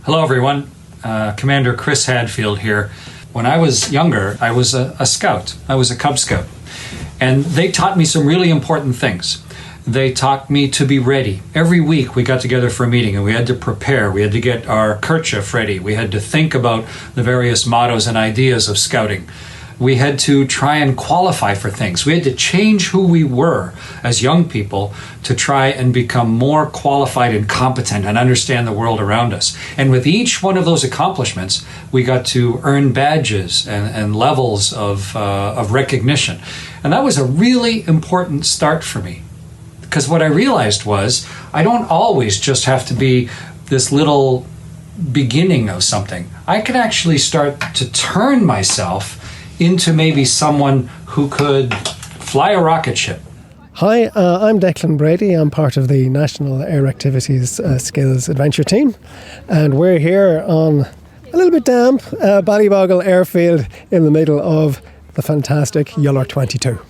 Hello everyone, Commander Chris Hadfield here. When I was younger, I was a scout. I was a Cub Scout. And they taught me some really important things. They taught me to be ready. Every week we got together for a meeting and we had to prepare. We had to get our kerchief ready. We had to think about the various mottos and ideas of scouting. We had to try and qualify for things. We had to change who we were as young people to try and become more qualified and competent and understand the world around us. And with each one of those accomplishments, we got to earn badges and levels of recognition. And that was a really important start for me. Because what I realized was, I don't always just have to be this little beginning of something. I can actually start to turn myself into maybe someone who could fly a rocket ship. Hi, I'm Declan Brady. I'm part of the National Air Activities Skills Adventure Team. And we're here on a little bit damp Ballyboughal Airfield in the middle of the fantastic Iolar 22.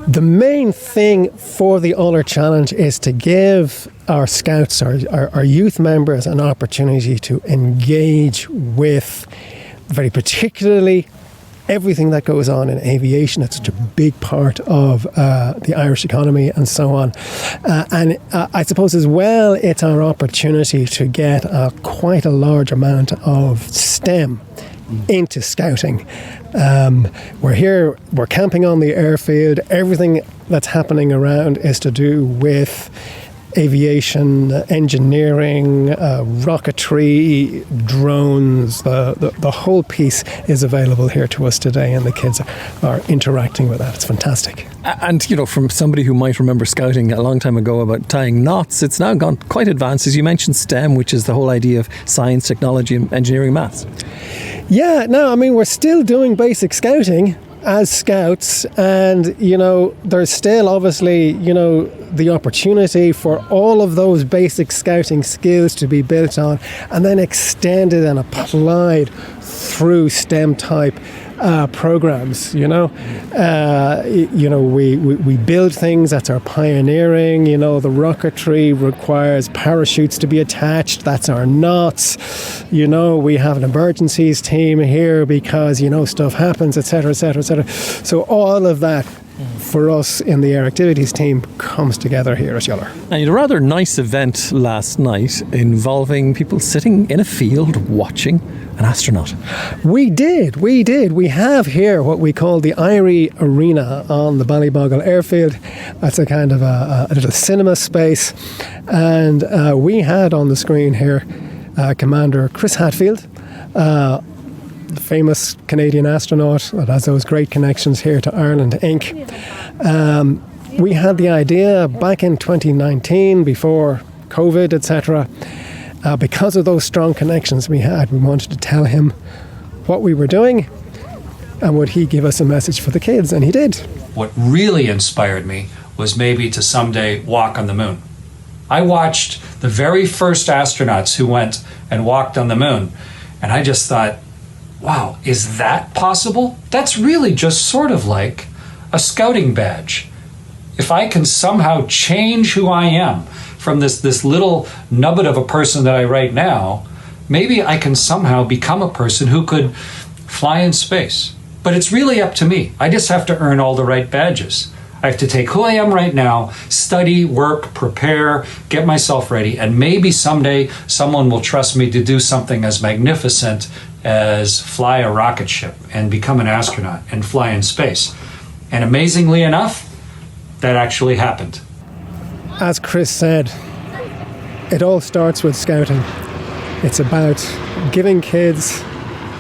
The main thing for the Iolar Challenge is to give our scouts, our youth members, an opportunity to engage with, very particularly, everything that goes on in aviation. It's such a big part of the Irish economy and so on. And I suppose as well, it's our opportunity to get quite a large amount of STEM into scouting. We're here, we're camping on the airfield. Everything that's happening around is to do with aviation, engineering, rocketry, drones. The whole piece is available here to us today, and the kids are interacting with that. It's fantastic. And, you know, from somebody who might remember scouting a long time ago about tying knots, it's now gone quite advanced. As you mentioned, STEM, which is the whole idea of science, technology, and engineering, maths. Yeah, no, I mean, we're still doing basic scouting as scouts, and there's still obviously the opportunity for all of those basic scouting skills to be built on and then extended and applied through STEM type programs. We build things. That's our pioneering. The rocketry requires parachutes to be attached. That's our knots. We have an emergencies team here because stuff happens, etc., etc., etc. So all of that for us in the Air Activities team comes together here at Iolar. And you had a rather nice event last night involving people sitting in a field watching an astronaut. We did. We have here what we call the Irie Arena on the Ballyboughal Airfield. That's a kind of a little cinema space. And we had on the screen here Commander Chris Hadfield, the famous Canadian astronaut that has those great connections here to Ireland Inc. We had the idea back in 2019, before COVID, etc. Because of those strong connections we had, we wanted to tell him what we were doing and would he give us a message for the kids, and he did. What really inspired me was maybe to someday walk on the moon. I watched the very first astronauts who went and walked on the moon, and I just thought, wow, is that possible? That's really just sort of like a scouting badge. If I can somehow change who I am from this little nubbin of a person that I write now, maybe I can somehow become a person who could fly in space. But it's really up to me. I just have to earn all the right badges. I have to take who I am right now, study, work, prepare, get myself ready, and maybe someday someone will trust me to do something as magnificent as fly a rocket ship and become an astronaut and fly in space. And amazingly enough, that actually happened. As Chris said, it all starts with scouting. It's about giving kids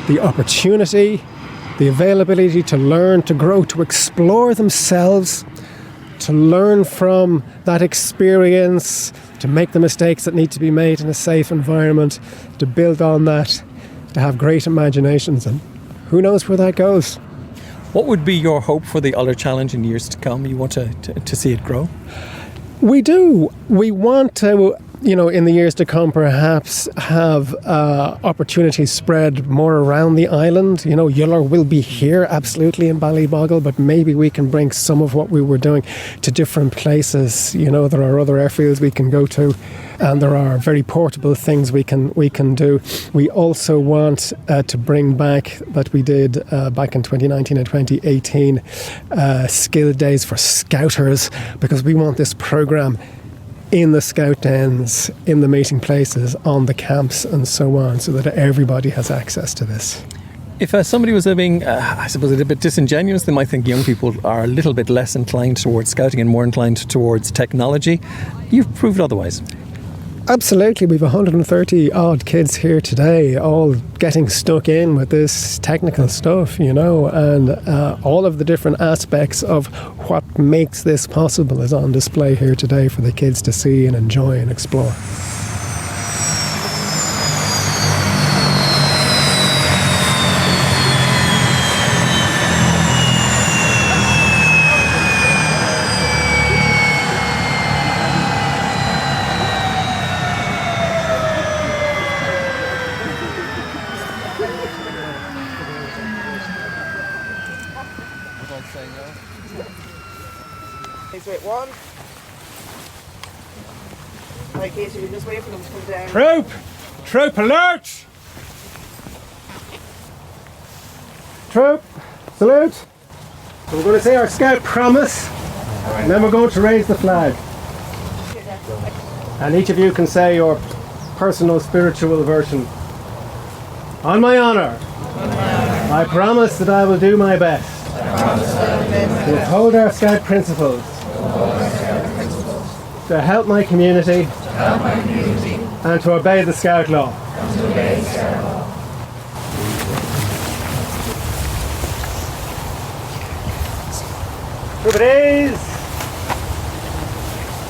the opportunity, the availability to learn, to grow, to explore themselves, to learn from that experience, to make the mistakes that need to be made in a safe environment, to build on that, to have great imaginations, and who knows where that goes. What would be your hope for the Iolar Challenge in years to come? You want to see it grow? We do. We want to in the years to come, perhaps have opportunities spread more around the island. Iolar will be here, absolutely, in Ballyboughal, but maybe we can bring some of what we were doing to different places. There are other airfields we can go to, and there are very portable things we can do. We also want to bring back, that we did back in 2019 and 2018, skill days for scouters, because we want this programme in the scout dens, in the meeting places, on the camps and so on, so that everybody has access to this. If somebody was being, I suppose, a little bit disingenuous, they might think young people are a little bit less inclined towards scouting and more inclined towards technology. You've proved otherwise. Absolutely. We've 130 odd kids here today, all getting stuck in with this technical stuff, and all of the different aspects of what makes this possible is on display here today for the kids to see and enjoy and explore. Wait, one. Right, Casey, we just wait for them to come down. Troop alert! Troop, salute. So we're going to say our scout promise, and then we're going to raise the flag. And each of you can say your personal spiritual version. On my honour, I promise that I will do my best to uphold our scout principles, to help my community, and to obey the Scout law.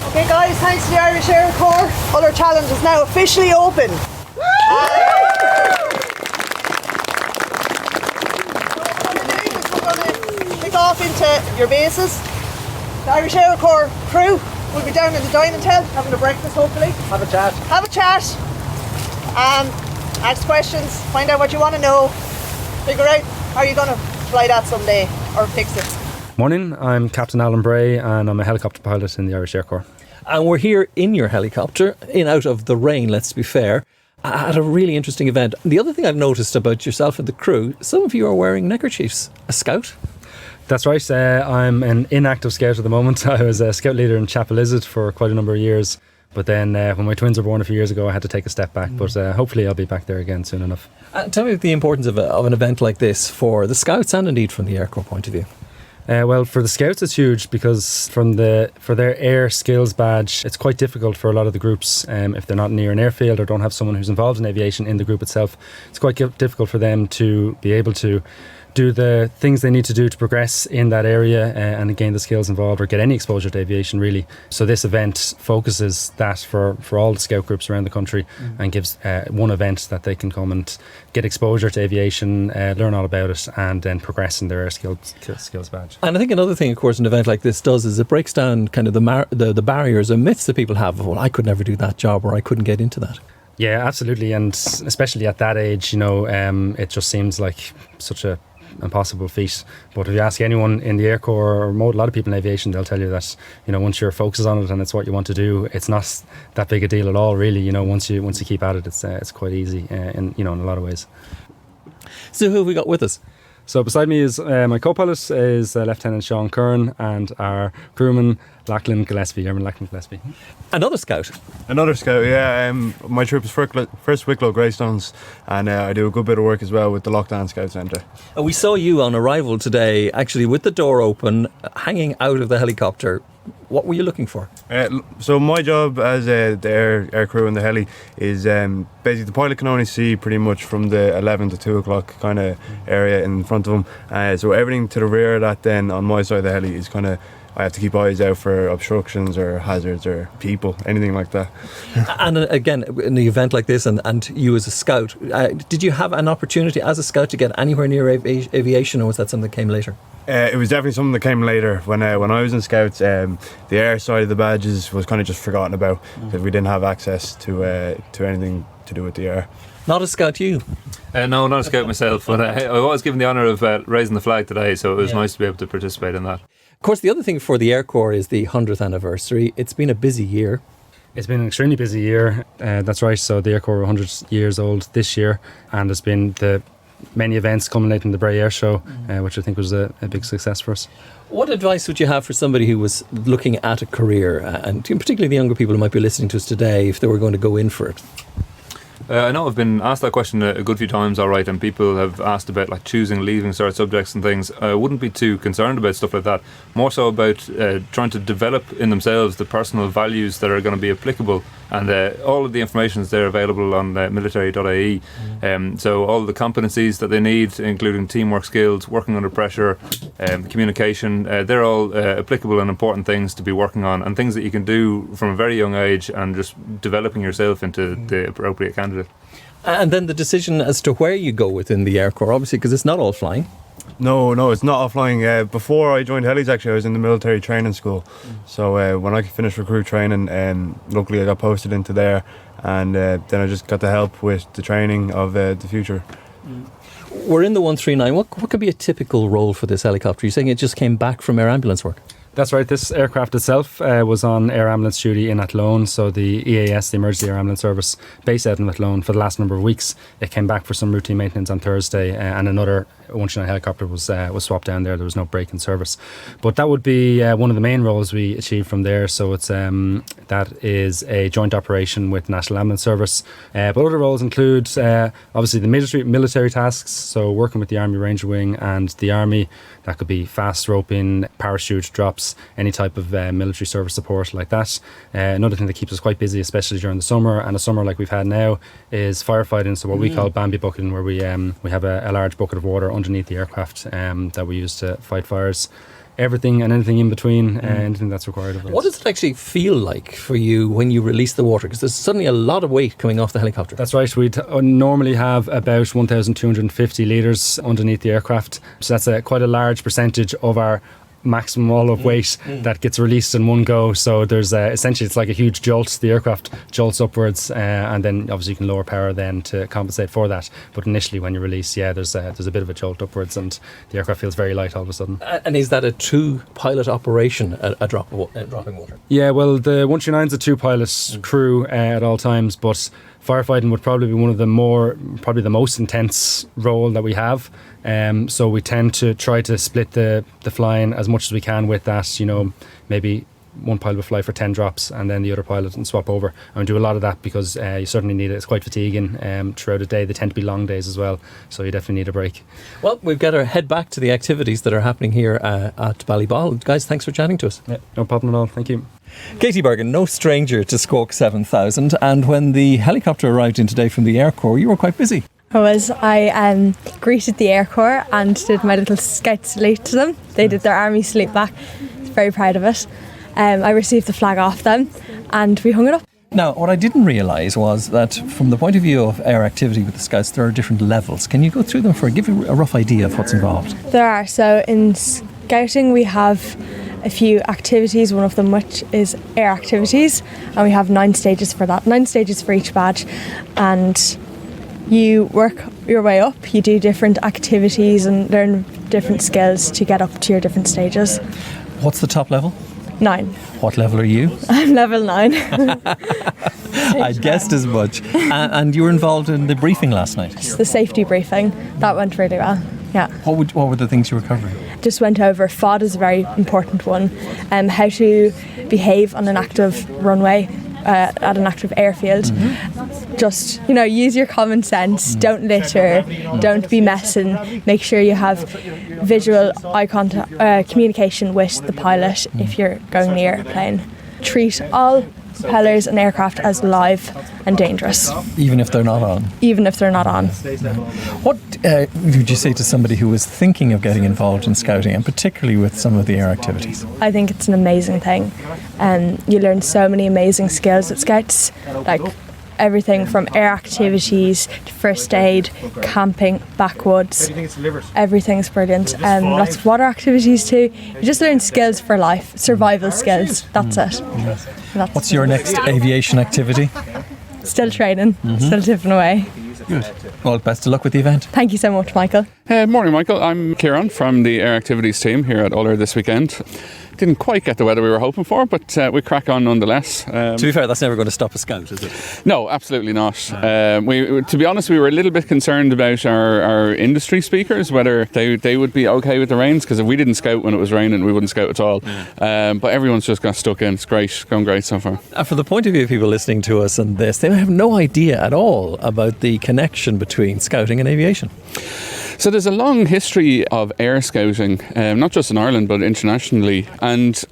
Okay guys, thanks to the Irish Air Corps, Other Challenge is now officially open. Off into your bases. The Irish Air Corps crew will be down in the dining tent having a breakfast, hopefully. Have a chat. Ask questions, find out what you want to know, figure out how you're going to fly that someday or fix it. Morning, I'm Captain Alan Bray and I'm a helicopter pilot in the Irish Air Corps. And we're here in your helicopter, in out of the rain, let's be fair, at a really interesting event. The other thing I've noticed about yourself and the crew, some of you are wearing neckerchiefs. A scout? That's right, I'm an inactive scout at the moment. I was a scout leader in Chapel Izzard for quite a number of years, but then when my twins were born a few years ago I had to take a step back, but hopefully I'll be back there again soon enough. Tell me the importance of an event like this for the scouts and indeed from the Air Corps point of view. Well, for the scouts it's huge because for their air skills badge, it's quite difficult for a lot of the groups if they're not near an airfield or don't have someone who's involved in aviation in the group itself. It's quite difficult for them to be able to do the things they need to do to progress in that area and gain the skills involved or get any exposure to aviation really. So this event focuses that for all the scout groups around the country and gives one event that they can come and get exposure to aviation, learn all about it and then progress in their air skills badge. And I think another thing, of course, an event like this does is it breaks down kind of the barriers and myths that people have of, well, I could never do that job or I couldn't get into that. Yeah, absolutely, and especially at that age, it just seems like such a impossible feat. But if you ask anyone in the Air Corps or a lot of people in aviation, they'll tell you that once you're focused on it and it's what you want to do, it's not that big a deal at all really. Once you keep at it, it's quite easy in a lot of ways. So who have we got with us? So beside me is my co-pilot is Lieutenant Sean Kern and our crewman Lachlan Gillespie, Airman Lachlan Gillespie. Another scout, yeah. My troop is first Wicklow Greystones, and I do a good bit of work as well with the Lockdown Scout Centre. We saw you on arrival today, actually with the door open, hanging out of the helicopter. What were you looking for? So my job as the air crew in the heli is basically the pilot can only see pretty much from the 11 to 2 o'clock kind of area in front of him. So everything to the rear of that then on my side of the heli is kind of I have to keep eyes out for obstructions or hazards or people, anything like that. And again, in an event like this, and you as a scout, did you have an opportunity as a scout to get anywhere near aviation, or was that something that came later? It was definitely something that came later. When I was in Scouts, the air side of the badges was kind of just forgotten about because we didn't have access to anything to do with the air. Not a scout, you? No, not a scout myself, but I was given the honour of raising the flag today, so it was nice to be able to participate in that. Of course, the other thing for the Air Corps is the 100th anniversary. It's been a busy year. It's been an extremely busy year, that's right. So the Air Corps were 100 years old this year, and there's been the many events culminating in the Bray Air Show, which I think was a big success for us. What advice would you have for somebody who was looking at a career, and particularly the younger people who might be listening to us today, if they were going to go in for it? I know I've been asked that question a good few times, all right, and people have asked about like choosing, leaving certain subjects and things. I wouldn't be too concerned about stuff like that. More so about trying to develop in themselves the personal values that are going to be applicable, and all of the information is there available on military.ie. So all of the competencies that they need, including teamwork skills, working under pressure, communication, they're all applicable and important things to be working on, and things that you can do from a very young age, and just developing yourself into the appropriate candidate. And then the decision as to where you go within the Air Corps, obviously, because it's not all flying. No, it's not all flying. Before I joined Helis, actually, I was in the military training school. So when I finished recruit training, luckily I got posted into there, and then I just got to help with the training of the future. We're in the 139. What could be a typical role for this helicopter? You're saying it just came back from air ambulance work? That's right. This aircraft itself was on air ambulance duty in Athlone. So the EAS, the Emergency Air Ambulance Service, based out in Athlone for the last number of weeks. It came back for some routine maintenance on Thursday, and another 129 helicopter was swapped down there. There was no break in service, but that would be one of the main roles we achieved from there. So it's that is a joint operation with National Ambulance Service. But other roles include obviously the military tasks. So working with the Army Ranger Wing and the Army. That could be fast roping, parachute drops, any type of military service support like that. Another thing that keeps us quite busy, especially during the summer, and a summer like we've had now, is firefighting. So what we call Bambi bucketing, where we have a large bucket of water underneath the aircraft that we use to fight fires. Everything and anything in between, anything that's required of us. What does it actually feel like for you when you release the water? Because there's suddenly a lot of weight coming off the helicopter. That's right. We'd normally have about 1,250 litres underneath the aircraft. So that's quite a large percentage of our maximum all-up weight that gets released in one go. So there's essentially it's like a huge jolt. The aircraft jolts upwards, and then obviously you can lower power then to compensate for that. But initially when you release, there's a bit of a jolt upwards, and the aircraft feels very light all of a sudden. And is that a two-pilot operation, a dropping water? Yeah, well, the 129's a two-pilot crew at all times, but firefighting would probably be one of the the most intense role that we have. So we tend to try to split the flying as much as we can with that. Maybe one pilot will fly for 10 drops and then the other pilot and swap over. And we do a lot of that because you certainly need it. It's quite fatiguing throughout the day. They tend to be long days as well, so you definitely need a break. Well, we've got to head back to the activities that are happening here at Ballyboughal. Guys, thanks for chatting to us. Yeah, no problem at all. Thank you. Katie Bergen, no stranger to Squawk 7000, and when the helicopter arrived in today from the Air Corps, you were quite busy. I greeted the Air Corps and did my little scout salute to them. They did their army salute back. Very proud of it. I received the flag off them and we hung it up. Now, what I didn't realise was that from the point of view of air activity with the Scouts, there are different levels. Can you go through them give you a rough idea of what's involved? There are. So in Scouting we have a few activities, one of them which is air activities, and we have 9 stages for that. 9 stages for each badge, and you work your way up, you do different activities and learn different skills to get up to your different stages. What's the top level? 9. What level are you? I'm level 9. I guessed as much. And you were involved in the briefing last night? It's the safety briefing. That went really well. Yeah. What were the things you were covering? Just went over FOD is a very important one, how to behave on an active runway at an active airfield. Just, use your common sense, don't litter, don't be messing, make sure you have visual eye contact, communication with the pilot if you're going near a plane. Treat all propellers and aircraft as live and dangerous, Even if they're not on. even if they're not on. What would you say to somebody who was thinking of getting involved in scouting, and particularly with some of the air activities? I think it's an amazing thing. You learn so many amazing skills at Scouts, like everything from air activities to first aid, camping, backwoods. Everything's brilliant. Lots of water activities too. You just learn skills for life, survival skills. That's it. What's your next aviation activity? Still training, still tipping away. Good. Well, best of luck with the event. Thank you so much, Michael. Morning, Michael. I'm Kieran from the Air Activities team here at Iolar this weekend. Didn't quite get the weather we were hoping for, but we crack on nonetheless. To be fair, that's never going to stop a scout, is it? No, absolutely not. To be honest, we were a little bit concerned about our industry speakers, whether they would be okay with the rains, because if we didn't scout when it was raining, we wouldn't scout at all. But everyone's just got stuck in. It's great, going great so far. And for the point of view of people listening to us and this, they have no idea at all about the connection between scouting and aviation. So there's a long history of air scouting, not just in Ireland but internationally, and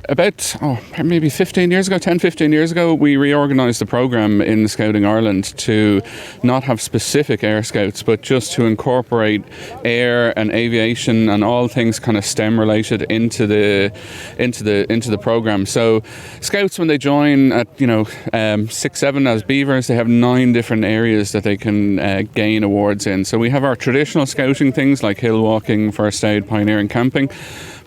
about maybe 15 years ago, 10-15 years ago, we reorganised the programme in Scouting Ireland to not have specific air scouts, but just to incorporate air and aviation and all things kind of STEM related into the programme. So scouts, when they join at 6-7 as beavers, they have 9 different areas that they can gain awards in. So we have our traditional scouting things like hill walking, first aid, pioneering, camping.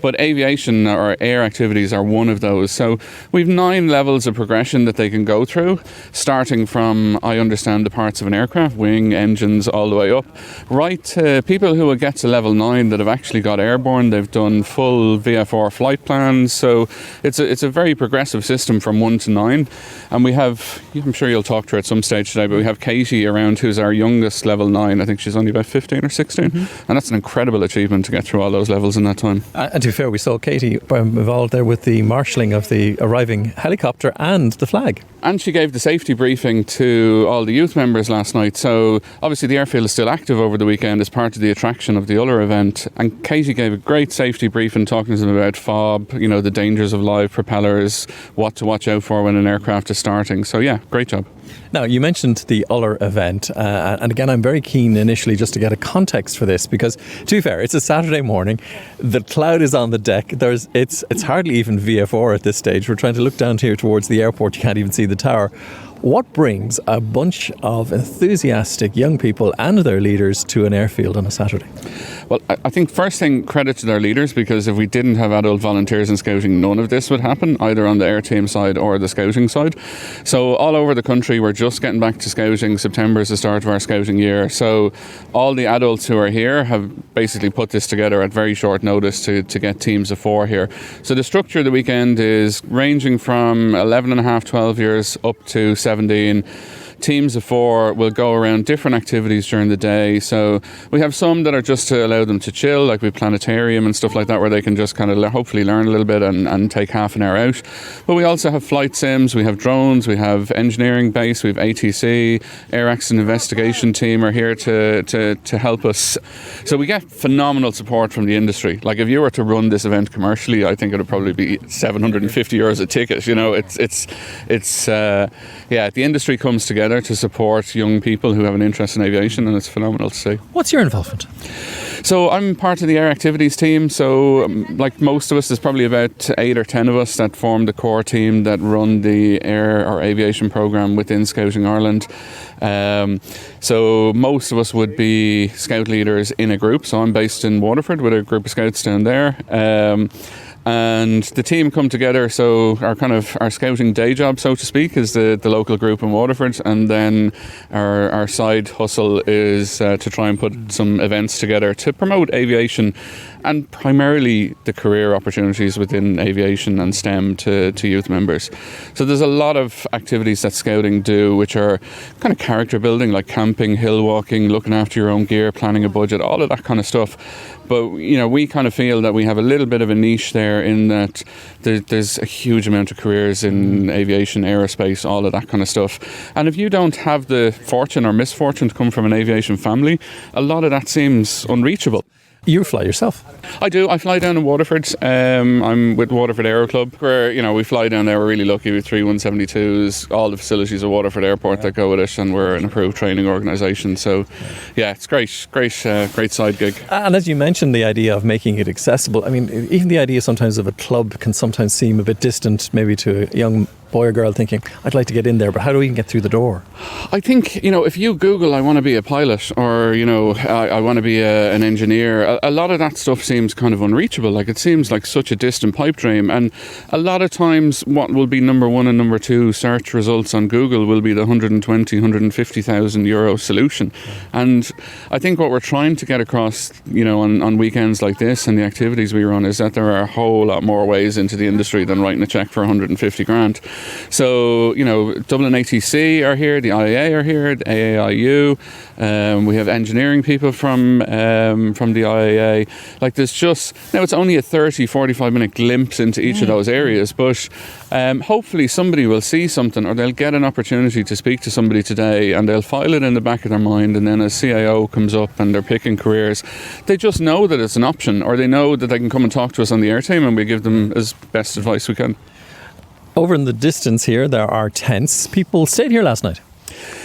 But aviation or air activities are one of those. So we've 9 levels of progression that they can go through, starting from, I understand the parts of an aircraft, wing, engines, all the way up, right to people who will get to level 9 that have actually got airborne. They've done full VFR flight plans. So it's a very progressive system from 1 to 9. And we have, I'm sure you'll talk to her at some stage today, but we have Katie around, who's our youngest level 9. I think she's only about 15 or 16. And that's an incredible achievement to get through all those levels in that time. And to be fair, we saw Katie involved there with the marshalling of the arriving helicopter and the flag. And she gave the safety briefing to all the youth members last night. So obviously the airfield is still active over the weekend as part of the attraction of the Iolar event. And Katie gave a great safety briefing, talking to them about FOB, the dangers of live propellers, what to watch out for when an aircraft is starting. So yeah, great job. Now, you mentioned the Iolar event, and again, I'm very keen initially just to get a context for this, because, to be fair, it's a Saturday morning, the cloud is on the deck, it's hardly even VFR at this stage. We're trying to look down here towards the airport, you can't even see the tower. What brings a bunch of enthusiastic young people and their leaders to an airfield on a Saturday? Well, I think first thing, credit to their leaders, because if we didn't have adult volunteers in scouting, none of this would happen, either on the air team side or the scouting side. So all over the country, we're just getting back to scouting. September is the start of our scouting year. So all the adults who are here have basically put this together at very short notice to get teams of 4 here. So the structure of the weekend is ranging from 11 and a half, 12 years up to 17. Teams of 4 will go around different activities during the day. So we have some that are just to allow them to chill, like we planetarium and stuff like that, where they can just kind of hopefully learn a little bit and take half an hour out. But we also have flight sims, we have drones, we have engineering base, we have ATC, air accident investigation team are here to help us. So we get phenomenal support from the industry. Like if you were to run this event commercially, I think it would probably be €750 a ticket. The industry comes together to support young people who have an interest in aviation, and it's phenomenal to see. What's your involvement? So I'm part of the air activities team. So like most of us, there's probably about 8 or 10 of us that form the core team that run the air or aviation programme within Scouting Ireland. So most of us would be scout leaders in a group. So I'm based in Waterford with a group of scouts down there. And the team come together, so our scouting day job, so to speak, is the local group in Waterford, and then our side hustle is to try and put some events together to promote aviation and primarily the career opportunities within aviation and STEM to youth members. So there's a lot of activities that scouting do which are kind of character building, like camping, hill walking, looking after your own gear, planning a budget, all of that kind of stuff. But we kind of feel that we have a little bit of a niche there in that there's a huge amount of careers in aviation, aerospace, all of that kind of stuff. And if you don't have the fortune or misfortune to come from an aviation family, a lot of that seems unreachable. You fly yourself. I do. I fly down in Waterford. I'm with Waterford Aero Club, where we fly down there. We're really lucky with 3 172s, all the facilities of Waterford Airport that go with it, and we're an approved training organisation. So, yeah, it's great side gig. And as you mentioned, the idea of making it accessible. I mean, even the idea sometimes of a club can sometimes seem a bit distant, maybe to a young boy or girl thinking, I'd like to get in there, but how do we even get through the door? I think, if you Google, I want to be a pilot, or, I want to be an engineer, a lot of that stuff seems kind of unreachable. Like, it seems like such a distant pipe dream. And a lot of times what will be number 1 and number 2 search results on Google will be the 120, 150,000 euro solution. And I think what we're trying to get across, on weekends like this and the activities we run, is that there are a whole lot more ways into the industry than writing a cheque for 150 grand. So, Dublin ATC are here, the IAA are here, the AAIU, we have engineering people from the IAA. Like, there's just, now it's only a 30-45 minute glimpse into each of those areas, but hopefully somebody will see something, or they'll get an opportunity to speak to somebody today, and they'll file it in the back of their mind, and then as CIO comes up and they're picking careers, they just know that it's an option, or they know that they can come and talk to us on the air team, and we give them as best advice we can. Over in the distance here, there are tents. People stayed here last night.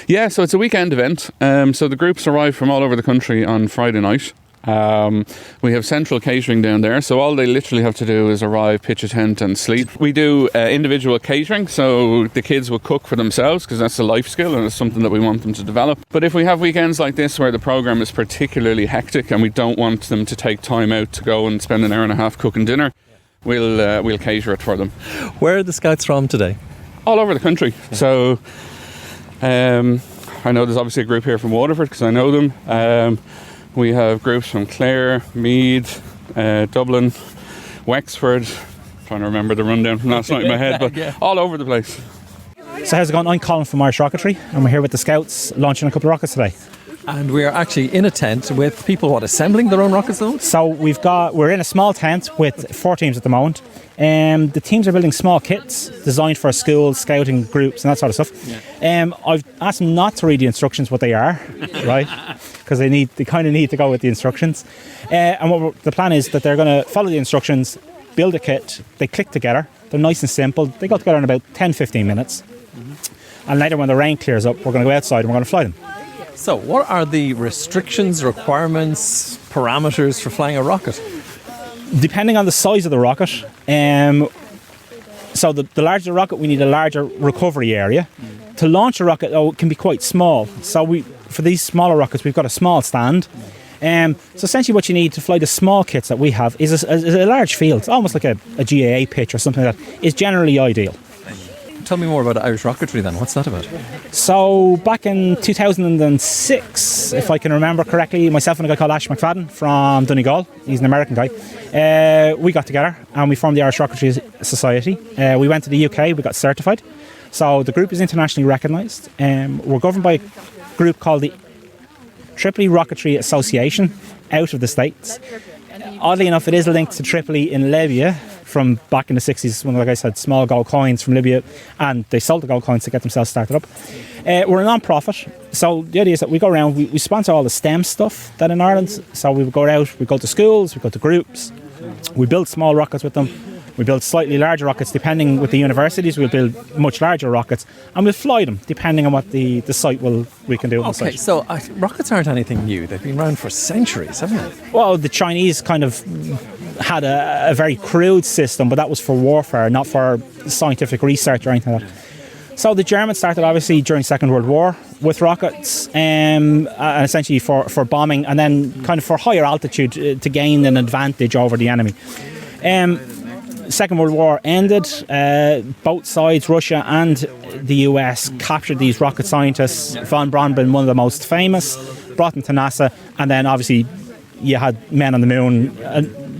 Yeah, so it's a weekend event. So the groups arrive from all over the country on Friday night. We have central catering down there, so all they literally have to do is arrive, pitch a tent and sleep. We do individual catering, so the kids will cook for themselves, because that's a life skill and it's something that we want them to develop. But if we have weekends like this where the programme is particularly hectic and we don't want them to take time out to go and spend an hour and a half cooking dinner, we'll cater it for them. Where are the Scouts from today? All over the country. Yeah. So I know there's obviously a group here from Waterford, because I know them. We have groups from Clare, Meath, Dublin, Wexford. I'm trying to remember the rundown from last night in my head, but all over the place. So how's it going? I'm Colin from Irish Rocketry, and we're here with the Scouts launching a couple of rockets today. And we're actually in a tent with people, assembling their own rockets though? So we're in a small tent with 4 teams at the moment. The teams are building small kits designed for schools, scouting groups and that sort of stuff. Yeah. I've asked them not to read the instructions what they are, right? Because they kind of need to go with the instructions. And the plan is that they're going to follow the instructions, build a kit, they click together, they're nice and simple, they go together in about 10-15 minutes. Mm-hmm. And later when the rain clears up, we're going to go outside and we're going to fly them. So what are the restrictions, requirements, parameters for flying a rocket? Depending on the size of the rocket, so the larger the rocket, we need a larger recovery area. To launch a rocket, it can be quite small. So for these smaller rockets, we've got a small stand. So essentially what you need to fly the small kits that we have is a large field. It's almost like a GAA pitch or something like that. Is generally ideal. Tell me more about Irish Rocketry then. What's that about? So back in 2006, if I can remember correctly, myself and a guy called Ash McFadden from Donegal, he's an American guy, we got together and we formed the Irish Rocketry Society. We went to the UK, we got certified. So the group is internationally recognised. We're governed by a group called the Tripoli Rocketry Association out of the States. Oddly enough, it is linked to Tripoli in Libya. From back in the 60s, one of the guys had small gold coins from Libya, and they sold the gold coins to get themselves started up. We're a non-profit, so the idea is that we go around, we sponsor all the STEM stuff that in Ireland. So we would go out, we go to schools, we go to groups, we build small rockets with them, we build slightly larger rockets depending with the universities. We'll build much larger rockets and we'll fly them depending on what the site we can do on the site. Okay, so rockets aren't anything new. They've been around for centuries, haven't they? Well, the Chinese kind of had a very crude system, but that was for warfare, not for scientific research or anything like that. So the Germans started obviously during Second World War with rockets, and essentially for bombing, and then kind of for higher altitude to gain an advantage over the enemy. Second World War ended, both sides, Russia and the US, captured these rocket scientists, von Braun being one of the most famous, brought them to NASA, and then obviously you had men on the moon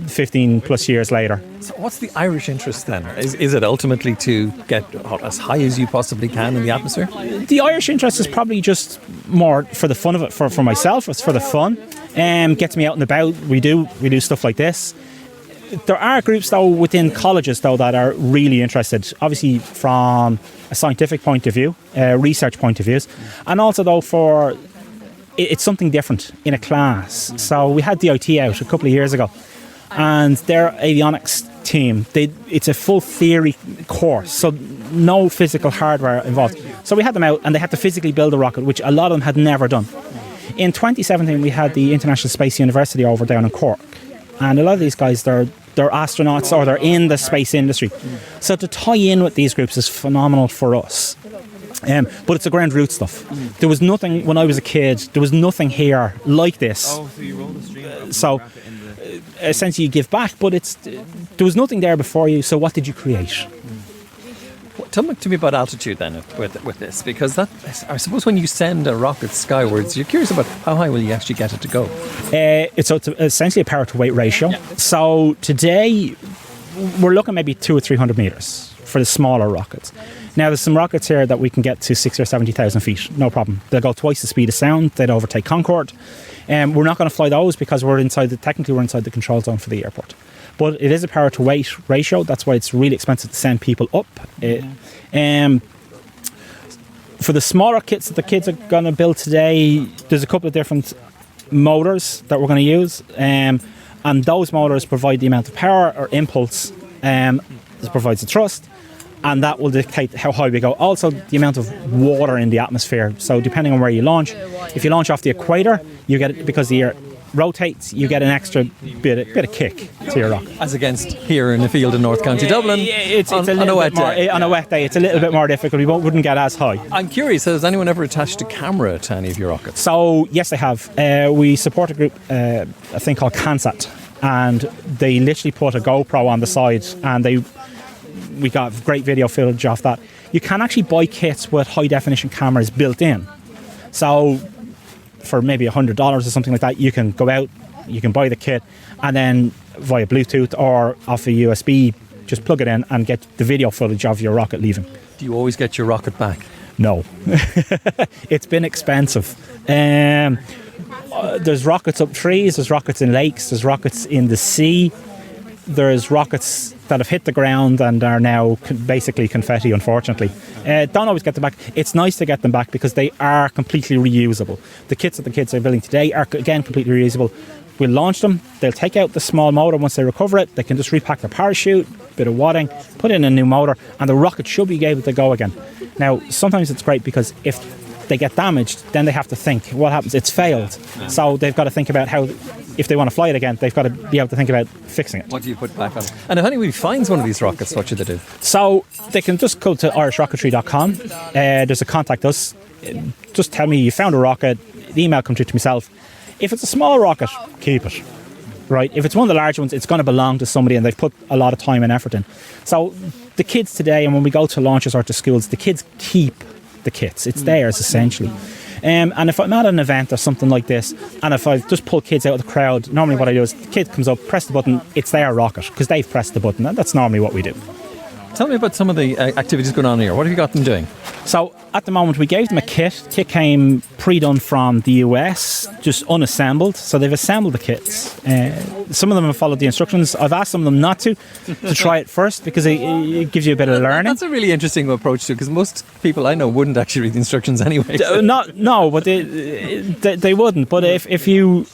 15 plus years later. So what's the Irish interest then? Is it ultimately to get as high as you possibly can in the atmosphere? The Irish interest is probably just more for the fun of it, for myself. It's for the fun. Gets me out and about. We do stuff like this. There are groups though within colleges though that are really interested, obviously from a scientific point of view, research point of views, and also though for it's something different in a class. So we had DIT out a couple of years ago, and their avionics team, it's a full theory course, so no physical hardware involved. So we had them out, and they had to physically build a rocket, which a lot of them had never done. In 2017, we had the International Space University over down in Cork, and a lot of these guys, they're astronauts or they're in the space industry. So to tie in with these groups is phenomenal for us. But it's the ground root stuff. There was nothing, when I was a kid, there was nothing here like this. Oh, so you roll the stream. So essentially you give back, but there was nothing there before you, so what did you create? Talk to me about altitude then with this, because that, I suppose when you send a rocket skywards, you're curious about how high will you actually get it to go? It's essentially a power to weight ratio. Yeah. So today we're looking maybe 200 or 300 meters for the smaller rockets. Now there's some rockets here that we can get to 60,000 or 70,000 feet, no problem. They'll go twice the speed of sound, they'd overtake Concorde. We're not going to fly those because we're inside the control zone for the airport. But it is a power to weight ratio. That's why it's really expensive to send people up. For the smaller kits that the kids are going to build today, there's a couple of different motors that we're going to use. And those motors provide the amount of power or impulse that provides the thrust. And that will dictate how high we go. Also, the amount of water in the atmosphere. So depending on where you launch, if you launch off the equator, you get it because the air rotates, you get an extra bit of kick to your rocket. As against here in the field in North County Dublin, it's on a wet day. On a wet day, it's a little bit more difficult. We wouldn't get as high. I'm curious, has anyone ever attached a camera to any of your rockets? So, yes, they have. We support a group, a thing called CANSAT, and they literally put a GoPro on the side, and we got great video footage off that. You can actually buy kits with high definition cameras built in. So for maybe $100 or something like that, you can go out, you can buy the kit, and then via Bluetooth or off a USB, just plug it in and get the video footage of your rocket leaving. Do you always get your rocket back? No. It's been expensive. There's rockets up trees, there's rockets in lakes, there's rockets in the sea. There's rockets that have hit the ground and are now basically confetti, unfortunately. Don't always get them back. It's nice to get them back because they are completely reusable. The kits that the kids are building today are, again, completely reusable. We'll launch them. They'll take out the small motor once they recover it. They can just repack the parachute, bit of wadding, put in a new motor, and the rocket should be able to go again. Now, sometimes it's great because if they get damaged, then they have to think, what happens? It's failed. So they've got to think about how, if they want to fly it again, they've got to be able to think about fixing it. What do you put back on it? And if anybody finds one of these rockets, what should they do? So they can just go to irishrocketry.com. There's a contact us. Just tell me you found a rocket. The email comes through to myself. If it's a small rocket, keep it. Right? If it's one of the large ones, it's going to belong to somebody and they've put a lot of time and effort in. So the kids today, and when we go to launches or to schools, the kids keep the kits. It's theirs, essentially. And if I'm at an event or something like this, and if I just pull kids out of the crowd, normally what I do is the kid comes up, press the button, it's their rocket, because they've pressed the button, and that's normally what we do. Tell me about some of the activities going on here. What have you got them doing? So at the moment we gave them a kit. The kit came pre-done from the US, just unassembled. So they've assembled the kits. Some of them have followed the instructions. I've asked some of them not to try it first because it gives you a bit of learning. That's a really interesting approach too, because most people I know wouldn't actually read the instructions anyway. No, but they wouldn't. But if you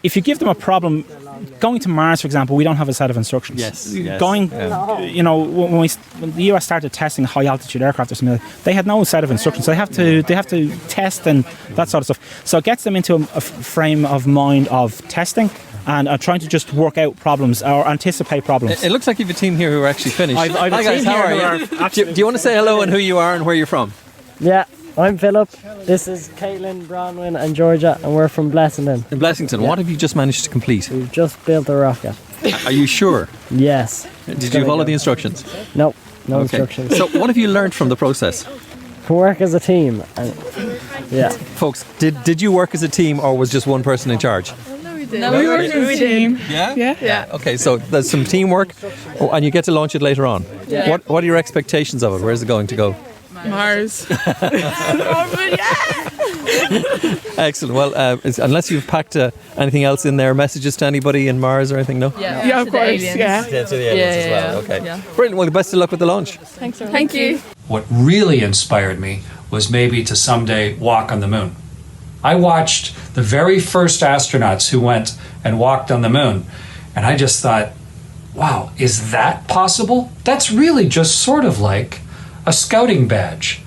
give them a problem, going to Mars, for example, we don't have a set of instructions. Yes. When the US started testing high altitude aircraft or something, they had no set of instructions. So they have to test and that sort of stuff. So it gets them into a frame of mind of testing and trying to just work out problems or anticipate problems. It looks like you have a team here who are actually finished. Hi guys, how are you? Do you want to say hello and who you are and where you're from? Yeah. I'm Philip, this is Caitlin, Bronwyn and Georgia, and we're from Blessington. In Blessington, what have you just managed to complete? We've just built a rocket. Are you sure? Yes. Did you follow the instructions? No instructions. So what have you learned from the process? To work as a team. Yeah. Folks, did you work as a team or was just one person in charge? No, we worked as a team. Yeah? Okay, so there's some teamwork and you get to launch it later on. Yeah. What are your expectations of it? Where's it going to go? Mars. Excellent. Well, unless you've packed anything else in there, messages to anybody in Mars or anything, no? Yeah, of course. Yeah. To the aliens as well. Okay. Yeah. Brilliant. Well, best of luck with the launch. Thanks. Thank you. What really inspired me was maybe to someday walk on the moon. I watched the very first astronauts who went and walked on the moon, and I just thought, wow, is that possible? That's really just sort of like a scouting badge.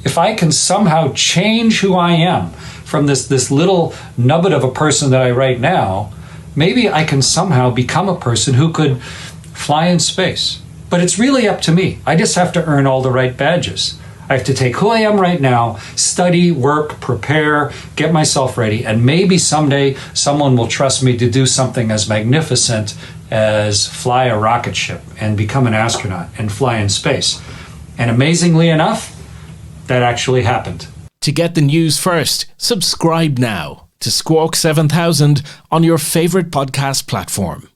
If I can somehow change who I am from this little nubbit of a person that I write now, maybe I can somehow become a person who could fly in space. But it's really up to me. I just have to earn all the right badges. I have to take who I am right now, study, work, prepare, get myself ready, and maybe someday someone will trust me to do something as magnificent as fly a rocket ship and become an astronaut and fly in space. And amazingly enough, that actually happened. To get the news first, subscribe now to Squawk 7000 on your favourite podcast platform.